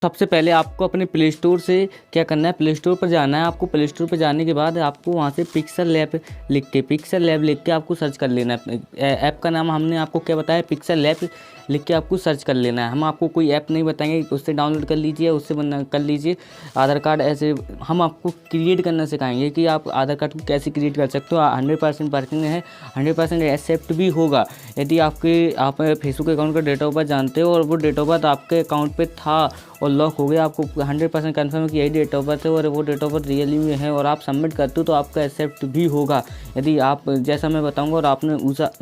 सबसे पहले आपको अपने प्ले स्टोर से क्या करना है, प्ले स्टोर पर जाना है। आपको प्ले स्टोर पर जाने के बाद आपको वहाँ से पिक्सल लैब लिख के आपको सर्च कर लेना है। ऐप का नाम हमने आपको क्या बताया, पिक्सल लैब लिख के आपको सर्च कर लेना है। हम आपको कोई ऐप नहीं बताएंगे, उससे डाउनलोड कर लीजिए, उससे बना कर लीजिए आधार कार्ड। ऐसे हम आपको क्रिएट करना सिखाएंगे कि आप आधार कार्ड को कैसे क्रिएट कर सकते हो। 100% वर्किंग है, 100% एक्सेप्ट भी होगा। यदि आप फेसबुक अकाउंट का डेट ऑफ बर्थ जानते हो और वो डेट ऑफ बर्थ आपके अकाउंट पे था और लॉक हो गया, आपको 100% कन्फर्म है कि यही डेट ऑफ बर्थ है और वो डेट ऑफ बर्थ रियली में है और आप सबमिट करते हो तो आपका एक्सेप्ट भी होगा। यदि आप जैसा मैं बताऊंगा और आपने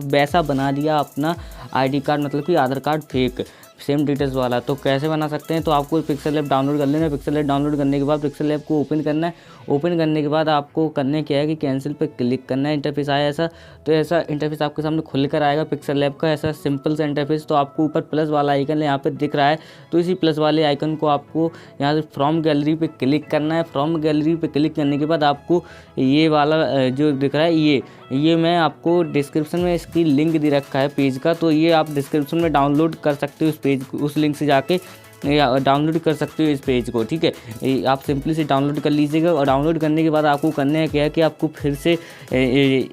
वैसा बना दिया अपना आईडी कार्ड, मतलब कि आधार कार्ड फेक सेम डिटेल्स वाला, तो कैसे बना सकते हैं। तो आपको पिक्सल लैब डाउनलोड कर लेना है। पिक्सल लैब डाउनलोड करने के बाद पिक्सल लैब को ओपन करना है। ओपन करने के बाद आपको करने क्या है कि कैंसिल पे क्लिक करना है। इंटरफेस आया ऐसा, तो ऐसा इंटरफेस आपके सामने खुल कर आएगा पिक्सल लैब का, ऐसा सिंपल सा इंटरफेस। तो आपको ऊपर प्लस वाला आइकन यहाँ पे दिख रहा है, तो इसी प्लस वाले आइकन को आपको यहाँ से फ्रॉम गैलरी पे क्लिक करना है। फ्रॉम गैलरी पे क्लिक करने के बाद आपको ये वाला जो दिख रहा है, ये मैं आपको डिस्क्रिप्शन में इसकी लिंक दे रखा है पेज का, तो ये आप डिस्क्रिप्शन में डाउनलोड कर सकते हो इस पेज, उस लिंक से जाके या डाउनलोड कर सकते हो इस पेज को। ठीक है, आप सिंपली से डाउनलोड कर लीजिएगा। और डाउनलोड करने के बाद आपको करना है क्या है कि आपको फिर से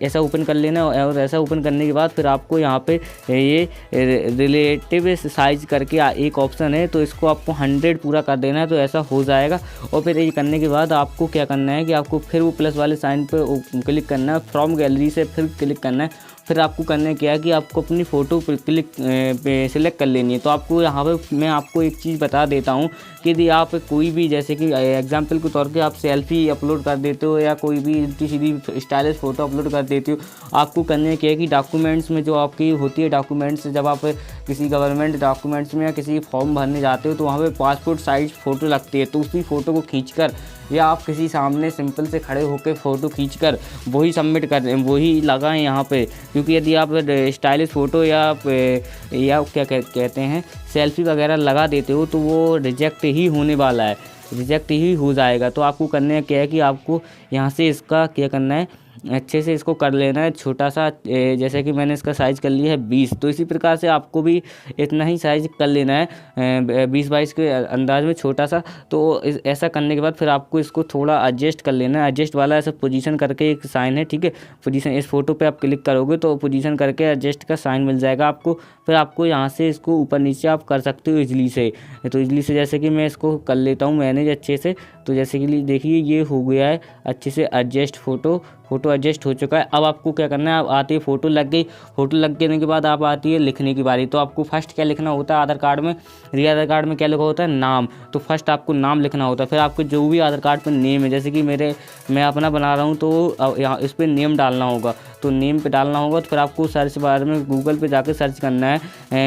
ऐसा ओपन कर लेना है। और ऐसा ओपन करने के बाद फिर आपको यहाँ पे ये रिलेटिव साइज करके एक ऑप्शन है, तो इसको आपको 100 पूरा कर देना है, तो ऐसा हो जाएगा। और फिर ये करने के बाद आपको क्या करना है कि आपको फिर वो प्लस वाले साइन पे क्लिक करना है, फ्रॉम गैलरी से फिर क्लिक करना है। फिर आपको करना क्या है कि आपको अपनी फ़ोटो पर सिलेक्ट कर लेनी है। तो आपको यहाँ पे मैं आपको एक चीज़ बता देता हूँ कि यदि आप कोई भी, जैसे कि एग्जांपल के तौर पे आप सेल्फी अपलोड कर देते हो या कोई भी सीधी स्टाइलिश फ़ोटो अपलोड कर देते हो, आपको करने क्या है कि डॉक्यूमेंट्स में जो आपकी होती है, डॉक्यूमेंट्स जब आप किसी गवर्नमेंट डॉक्यूमेंट्स में या किसी फॉर्म भरने जाते हो तो वहाँ पे पासपोर्ट साइज़ फ़ोटो लगती है, तो उसी फ़ोटो को खींचकर या आप किसी सामने सिंपल से खड़े होकर फ़ोटो खींचकर वही सबमिट कर दें, वही लगाएं यहाँ पे। क्योंकि यदि आप स्टाइलिश फ़ोटो या क्या कहते हैं सेल्फी वगैरह लगा देते हो तो वो रिजेक्ट ही होने वाला है, रिजेक्ट ही हो जाएगा। तो आपको करना क्या है कि आपको यहाँ से इसका क्या करना है, अच्छे से इसको कर लेना है छोटा सा। जैसे कि मैंने इसका साइज़ कर लिया है 20, तो इसी प्रकार से आपको भी इतना ही साइज़ कर लेना है 20-22 के अंदाज में छोटा सा। तो ऐसा करने के बाद फिर आपको इसको थोड़ा एडजस्ट कर लेना है। एडजस्ट वाला ऐसा पोजीशन करके एक साइन है, ठीक है, पोजीशन इस फोटो पे आप क्लिक करोगे तो पोजीशन करके एडजस्ट का साइन मिल जाएगा आपको। फिर आपको यहाँ से इसको ऊपर नीचे आप कर सकते हो इजली से। तो इजली से जैसे कि मैं इसको कर लेता हूँ मैनेज अच्छे से। तो जैसे कि देखिए ये हो गया है अच्छे से एडजस्ट, फ़ोटो एडजस्ट हो चुका है। अब आपको क्या करना है, अब आती है फ़ोटो लग गई। फ़ोटो लग जाने के बाद आप आती है लिखने की बारी। तो आपको फर्स्ट क्या लिखना होता है आधार कार्ड में, आधार कार्ड में क्या लिखा होता है, नाम। तो फर्स्ट आपको नाम लिखना होता है। फिर आपको जो भी आधार कार्ड पर नेम है, जैसे कि मैं अपना बना रहा हूँ तो यहाँ इस पर नेम डालना होगा, तो नेम पे डालना होगा। तो फिर आपको सर्च बार में गूगल पे जाके सर्च करना है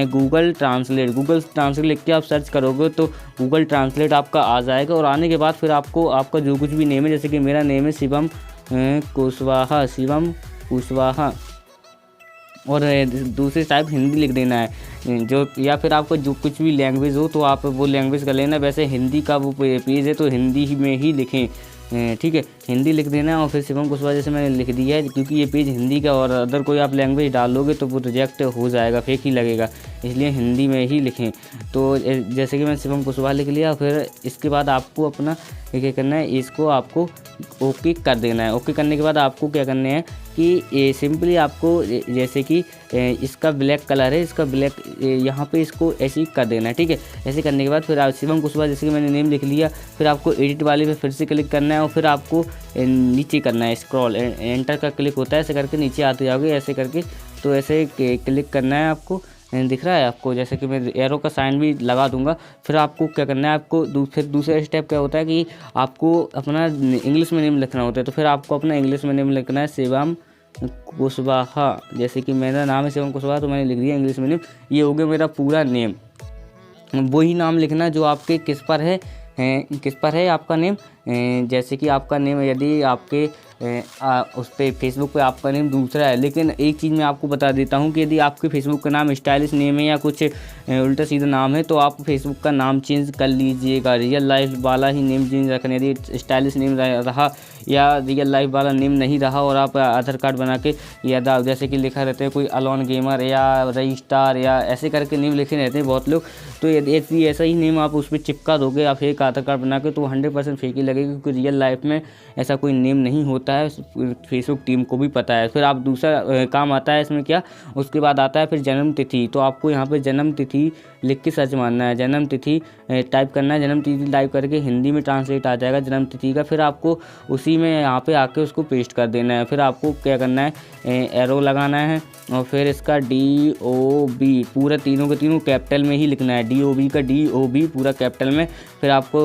गूगल ट्रांसलेट लिख के आप सर्च करोगे तो गूगल ट्रांसलेट आपका आ जाएगा। और आने के बाद फिर आपको आपका जो कुछ भी नेम है, जैसे कि मेरा नेम है शिवम कुशवाहा और दूसरी टाइप हिंदी लिख देना है जो, या फिर आपको जो कुछ भी लैंग्वेज हो तो आप वो लैंग्वेज कर लेना। वैसे हिंदी का वो पेज है तो हिंदी ही में ही लिखें, ठीक है, हिंदी लिख देना है। और फिर शिवम कुशवाहा जैसे मैंने लिख दिया है, क्योंकि ये पेज हिंदी का और अदर कोई आप लैंग्वेज डालोगे तो वो रिजेक्ट हो जाएगा, फेक ही लगेगा, इसलिए हिंदी में ही लिखें। तो जैसे कि मैंने शिवम कुशवाहा लिख लिया। फिर इसके बाद आपको अपना क्या करना है, इसको आपको ओके कर देना है। ओके करने के बाद आपको क्या करना है कि सिंपली आपको जैसे कि इसका ब्लैक कलर है, इसका ब्लैक यहाँ पे इसको ऐसे ही कर देना है, ठीक है। ऐसे करने के बाद फिर आप शिवम कुशवाहा जैसे कि मैंने नेम लिख लिया, फिर आपको एडिट वाले पे फिर से क्लिक करना है और फिर आपको नीचे करना है स्क्रॉल, एंटर का क्लिक होता है, ऐसे करके नीचे आते जाओगे ऐसे करके। तो ऐसे क्लिक करना है आपको, दिख रहा है आपको, जैसे कि मैं एरो का साइन भी लगा दूंगा। फिर आपको क्या करना है, आपको फिर दूसरा स्टेप क्या होता है कि आपको अपना इंग्लिश में नेम लिखना होता है। तो फिर आपको अपना इंग्लिश में नेम लिखना है शिवम कुशवाहा, जैसे कि मेरा नाम है शिवम कुशवाहा तो मैंने लिख दिया इंग्लिश में नेम। ये हो गया मेरा पूरा नेम। वही नाम लिखना जो आपके किस पर है आपका नेम। जैसे कि आपका नेम यदि आपके उस पर फेसबुक पे आपका नेम दूसरा है, लेकिन एक चीज़ मैं आपको बता देता हूँ कि यदि आपके फेसबुक का नाम स्टाइलिश नेम है या कुछ उल्टा सीधा नाम है तो आप फेसबुक का नाम चेंज कर लीजिएगा, रियल लाइफ वाला ही नेम चेंज रखना। यदि स्टाइलिश नेम रहा या रियल लाइफ वाला नेम नहीं रहा और आप आधार कार्ड बना के या जैसे कि लिखा रहता है कोई अलोन गेमर या रजिस्टार या ऐसे करके नेम लिखे रहते हैं बहुत लोग, तो यदि ऐसा ही नेम आप उस पर चिपका दोगे आप फेक आधार कार्ड बना के, तो 100% फेक ही लगेगा, क्योंकि रियल लाइफ में ऐसा कोई नेम नहीं होता है, फेसबुक टीम को भी पता है। फिर आप दूसरा काम आता है इसमें क्या, उसके बाद आता है फिर जन्म तिथि। तो आपको यहाँ पे जन्म तिथि लिख के सर्च मारना है, जन्म तिथि टाइप करना है, जन्म तिथि टाइप करके हिंदी में ट्रांसलेट आ जाएगा जन्म तिथि का। फिर आपको उसी में यहाँ पे आके उसको पेस्ट कर देना है। फिर आपको क्या करना है, एरो लगाना है और फिर इसका DOB पूरा तीनों के तीनों कैपिटल में ही लिखना है, DOB का DOB पूरा कैपिटल में। फिर आपको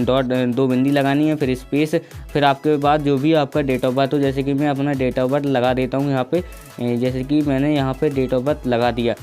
डॉट 2 बिंदी लगानी है, फिर स्पेस, फिर आपके बाद जो भी आपका डेट ऑफ बर्थ हो, जैसे कि मैं अपना डेट ऑफ बर्थ लगा देता हूँ यहाँ पे, जैसे कि मैंने यहाँ पे डेट ऑफ बर्थ लगा दिया।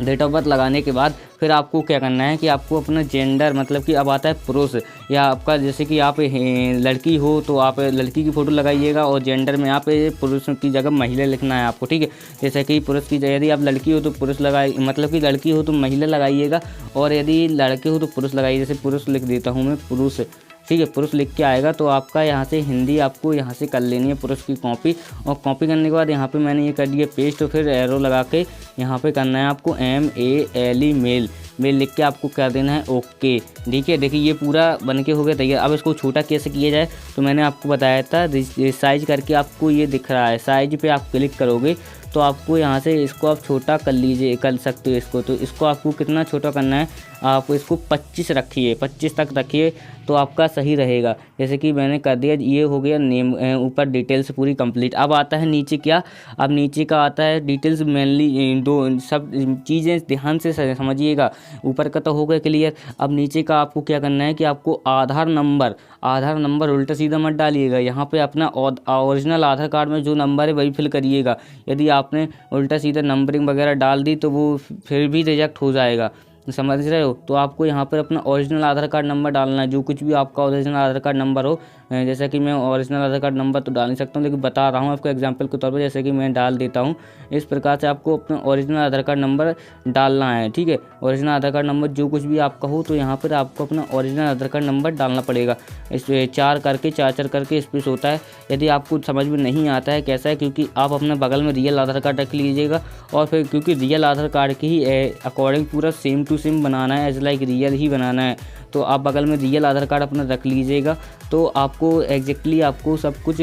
डेट ऑफ बर्थ लगाने के बाद फिर आपको क्या करना है कि आपको अपना जेंडर, मतलब कि अब आता है पुरुष या आपका, जैसे कि आप लड़की हो तो आप लड़की की फ़ोटो लगाइएगा और जेंडर में आप पुरुष की जगह महिला लिखना है आपको, ठीक है। जैसे कि पुरुष की जगह यदि आप लड़की हो तो पुरुष लगाइए, मतलब कि लड़की हो तो महिला लगाइएगा, और यदि लड़के हो तो पुरुष लगाइए। जैसे पुरुष लिख देता हूँ मैं, पुरुष, ठीक है, पुरुष लिख के आएगा। तो आपका यहाँ से हिंदी आपको यहाँ से कर लेनी है पुरुष की कॉपी, और कॉपी करने के बाद यहाँ पे मैंने ये कर दिया पेस्ट। तो फिर एरो लगा के यहाँ पे करना है आपको MALE मेल लिख के आपको कर देना है ओके, ठीक है। देखिए ये पूरा बन के हो गया तैयार। अब इसको छोटा कैसे किया जाए तो मैंने आपको बताया था, साइज करके आपको ये दिख रहा है, साइज पे आप क्लिक करोगे तो आपको यहाँ से इसको आप छोटा कर सकते हो इसको। तो इसको आपको कितना छोटा करना है, आप इसको 25 रखिए, 25 तक रखिए तो आपका सही रहेगा। जैसे कि मैंने कर दिया, ये हो गया नेम, ऊपर डिटेल्स पूरी कंप्लीट। अब आता है नीचे क्या, अब नीचे का आता है डिटेल्स, मेनली दो सब चीज़ें ध्यान से समझिएगा। ऊपर का तो हो गया क्लियर। अब नीचे का आपको क्या करना है कि आपको आधार नंबर उल्टा सीधा मत डालिएगा, यहाँ पे अपना ओरिजिनल आधार कार्ड में जो नंबर है वही फिल करिएगा। यदि आपने उल्टा सीधा नंबरिंग वगैरह डाल दी तो वो फिर भी रिजेक्ट हो जाएगा, समझ रहे हो। तो आपको यहाँ पर अपना ओरिजिनल आधार कार्ड नंबर डालना है, जो कुछ भी आपका ओरिजिनल आधार कार्ड नंबर हो। जैसा कि मैं ओरिजिनल आधार कार्ड नंबर तो डाल नहीं सकता हूँ, लेकिन बता रहा हूँ आपको एग्जांपल के तौर पर, जैसे कि मैं डाल देता हूँ। इस प्रकार से आपको अपना ओरिजिनल आधार कार्ड नंबर डालना है, ठीक है। ओरिजिनल आधार कार्ड नंबर जो कुछ भी आपका हो, तो यहाँ पर आपको अपना ओरिजिनल आधार कार्ड नंबर डालना पड़ेगा। इस 4 करके स्पेस होता है। यदि आपको समझ में नहीं आता है कैसा है, क्योंकि आप अपने बगल में रियल आधार कार्ड रख लीजिएगा, और फिर क्योंकि रियल आधार कार्ड के ही अकॉर्डिंग पूरा सेम टू सेम बनाना है, एज लाइक रियल ही बनाना है। तो आप बगल में रियल आधार कार्ड अपना रख लीजिएगा, तो आपको एग्जैक्टली आपको सब कुछ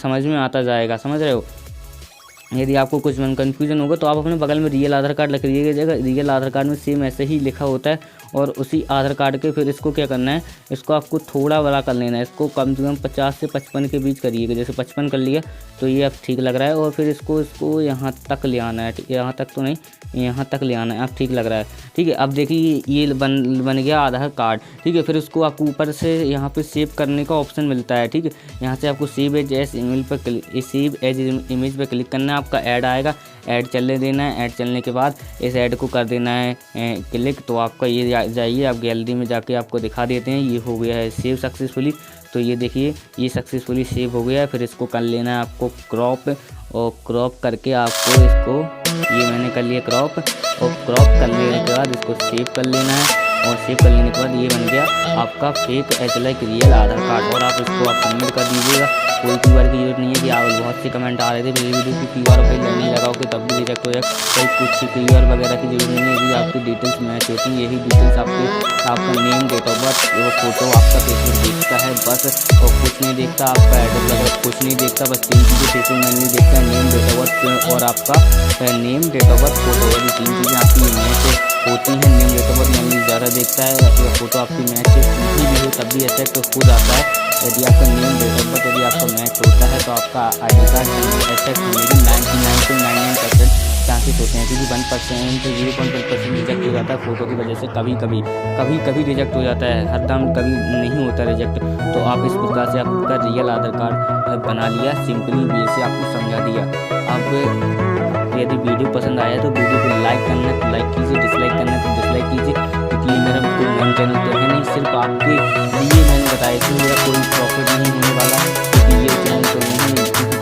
समझ में आता जाएगा, समझ रहे हो। यदि आपको कुछ कन्फ्यूजन होगा तो आप अपने बगल में रियल आधार कार्ड रख लीजिएगा। रियल आधार कार्ड में सेम ऐसे ही लिखा होता है, और उसी आधार कार्ड के फिर इसको क्या करना है, इसको आपको थोड़ा बड़ा कर लेना है। इसको कम से कम 50 से 55 के बीच करिएगा। जैसे 55 कर लिया तो ये अब ठीक लग रहा है, और फिर इसको यहाँ तक ले आना है, यहाँ तक तो नहीं, यहाँ तक ले आना है, अब ठीक लग रहा है, ठीक है। अब देखिए ये बन गया आधार कार्ड, ठीक है। फिर उसको आपको ऊपर से यहाँ पे सेव करने का ऑप्शन मिलता है, ठीक है। यहाँ से आपको सेव एज इमेज पर क्लिक करना है, आपका ऐड आएगा, ऐड चलने देना है। ऐड चलने के बाद इस ऐड को कर देना है क्लिक, तो आपका ये जाइए आप गैलरी में जाके आपको दिखा देते हैं। ये हो गया है सेव सक्सेसफुली, तो ये देखिए ये सक्सेसफुली सेव हो गया है। फिर इसको कर लेना है आपको क्रॉप, और क्रॉप करके आपको इसको, ये मैंने कर लिया क्रॉप, और क्रॉप कर लेने के बाद इसको सेव कर लेना है। और सेव कर लेने के बाद ये बन गया आपका फेक एज लाइक रियल आधार कार्ड, और आप इसको आप सबमिट कर दीजिएगा। कोई QR की जरूरत नहीं है कि आप बहुत से कमेंट आ रहे थे मेरी वीडियो की QR फाइल नहीं लगाओगे तब भी रिजेक्ट हो जाए, कोई कुछ QR वगैरह की जरूरत नहीं है। यदि आपकी डिटेल्स मैच होती हैं, यही डिटेल्स आपका नेम, डेट ऑफ बर्थ, वो फोटो आपका फेसबुक देखता है बस, और कुछ नहीं देखता, आपका एड्रेस वगैरह कुछ नहीं देखता, बस 3 चीज़ें फेसबुक मैनुअली देखता है, नेम, डेट ऑफ बर्थ और आपका name, date of birth, photo. यदि 3 चीज़ें आपकी मैच होती हैं, name, date of birth manually ज़्यादा देखता है, या फोटो आपकी मैच नहीं भी हो तब भी इफेक्ट हो जाता है। यदि आपका नेम, डेट ऑफ बर्थ यदि आपका मैच होता है तो आपका ID कार्ड एक्सेप्ट होने की 99 से 99% चांसेस होते हैं, क्योंकि 1% से 0.1% रिजेक्ट हो जाता है फोटो की वजह से। कभी रिजेक्ट हो जाता है, हर दाम कभी नहीं होता रिजेक्ट। तो आप इस प्रकार से आपका रियल आधार कार्ड बना लिया, सिंपली वे से आपको समझा दिया। अब यदि वीडियो पसंद आया तो वीडियो को लाइक करना है तो लाइक कीजिए, डिसलाइक करना है तो डिसलाइक कीजिए, क्योंकि ये मेरा कोई मेन चैनल तो है नहीं, सिर्फ आपके लिए मैंने बताया कि मेरा कोई प्रॉफिट नहीं होने वाला, क्योंकि ये चैनल तो नहीं है, क्योंकि